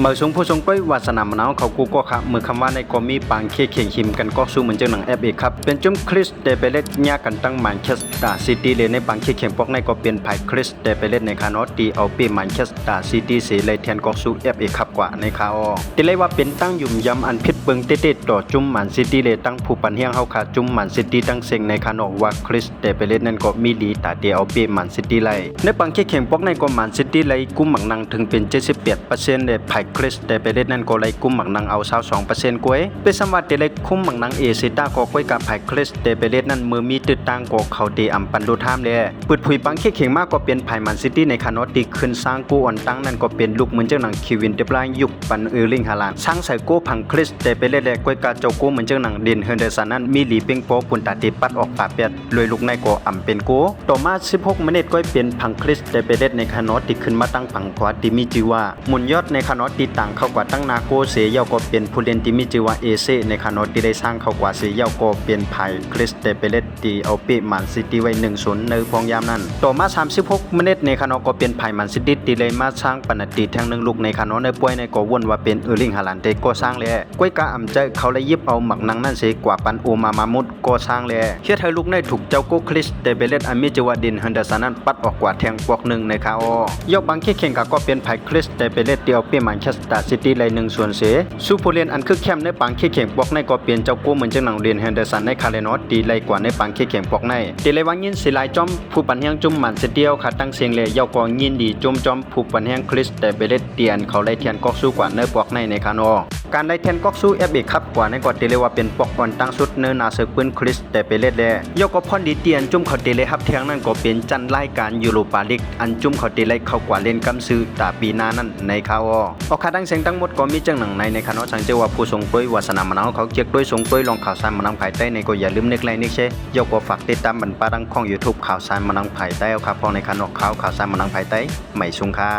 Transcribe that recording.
เมื่อสงผู้ทรงป้อยวาสนามะนาวเขากูก็ครับมือคำว่าในกอมีปางเคเข่งหิมกันก็สู้เหมือนเจ้าหนังแอฟเอครับเป็นจุ่มคริสเดเปเลตยากันตั้งแมนเชสเตอร์ซิตี้เลยในปางเคเข่งพวกในก็เป็นไผ่คริสเดเปเลตในคานอตีเอาเปแมนเชสเตอร์ซิตี้เสียเลยแทนก็สู้แอฟเอครับกว่าในคาอที่เลยว่าเป็นตั้งยุ่มยำอันพิษเบิงเต้ๆต่อจุ่มแมนซิตี้เลยตั้งผู้ปันเฮียงเฮาขาจุ่มแมนซิตี้ตั้งเซ็งในคานอว่าคริสเดเปเลตนั่นก็มีลีตาเตียเอาเปแมนซิตี้เลยในปางเคเข่งพวกในก็แมนซิตี้เลยกุ้มหมักนังถึงเป็น78%เลยไผ่คริสเดเปเลตนั่นก็เลยกุ้มหมักนังเอา22%กวยเป็นสมวัติเลยคุ้มหมักนังเอซิต้าก็กวยกับไผ่คริสเดเปเลตนั่นมือมีตึกต่างก็เขาตีอัมปันดูท่ามเลยปืดผุยปังเข่งมากก็เป็นไผ่แมนซิตี้ในคานอตีขึ้นสร้างกูอ่อนตั้งนั่นก็เป็นลูกเหมือนเจ้าหนังคิวินเดบลายยุคปันลิงฮาลานสร้างใส่กูพังคริสเดเปเลตกวยกาเจ้ากูเหมือนเจ้าหนังดินเฮเดอร์สันนั้นมีหลีเป้งโป๊ปุ่นตาตีปัดออกปาเปียดลอยลูกในก็อ่ำเป็นกูต่อมา16มินิก็เป็นพังคริสเดเปเลตในคานอตีขึ้นมาตั้งพังขวาที่มีชื่อว่ามุนยอดในคานอตีต่างเข้ากว่าตั้งนาโกเสียเยาก็เป็นผู้เล่นที่มีชื่อว่าเอเซในคานอตีได้สร้างเข้ากว่าเสียเยาก็เป็นไผ่คริสเดเปเลตตีเอาเปแมนซิตี้ไว้1-0ในพองยามนั้นต่อมา36มินิในคานอก็เป็นไผ่แมนซิตี้ตีเลยมาสร้างปนตีแทงหนึ่งลูกในคานอในป่วยในก็วนว่าเป็นลิงฮาลันเตก็สร้างเลยก้วยกาอ่ำใจเขาเลยยิบเอาหมักนังนั่นเสียกว่าปันโอมามุดก็สร้างเลยเชื่อเธอลูกในถูกเจ้าโกคริสเดเปเลตอันมีชื่อว่าดินฮันเดอร์สันนั้นปัดออกกว่าแทงปอกหนึ่งในคาอยกบางแข่งก็เป็นไผ่คริสเดเปเลตเดียวเปแมนเชสเตอร์ซิตี้เลย1-0เสียซูผู้เล่นอันคือแคมในปังแข่งปอกในก็เป็นเจ้าโกเหมือนเจ้าหนังเรียนฮันเดอร์สันในคาเลนอตตีเลยกว่าในปังแข่งปอกในตีเลยวางยินสิลายจอมผู้ปันแห่งจุ่มมันเสเดียวขาตั้งเสียงเลยยกองยินดีจุ่มจอมผู้ปันแห่งคริสเดเปเลตเตียนเขาเลยเทียนก็สู้กว่าเนื้อปอกในคานอการไล่แทนก็สู้เอฟเอครับกว่าในก็เตเลว่าเป็นปอกบอลตั้งสุดเนื้อนาเซอร์ปืนคริสแต่ไปเล่นเลยยกก็พอนดีเตียนจุ่มเขาเตเลฮับเทียงนั่นก็เป็นจันไล่การยูโรปาลีกอันจุ่มเขาเตเลเขากว่าเล่นกำซื้อตาปีนานั่นในคาวออกขาตั้งเสียงทั้งหมดก็มีจังหนังในคานอสังเจว่าผู้ทรงด้วยวาสนามะนาวเขาเจียกด้วยทรงด้วยลองข่าวสารมะนาวภายใต้ในก็อย่าลืมเน็กไลน์นิกเชยกก็ฝากติดตามบรรปาดังของ YouTube ข่าวสารมะนาวภายใต้เอาครับพอในคานอข่าวสารมะนาวภายใต้ไม่ซุงค่า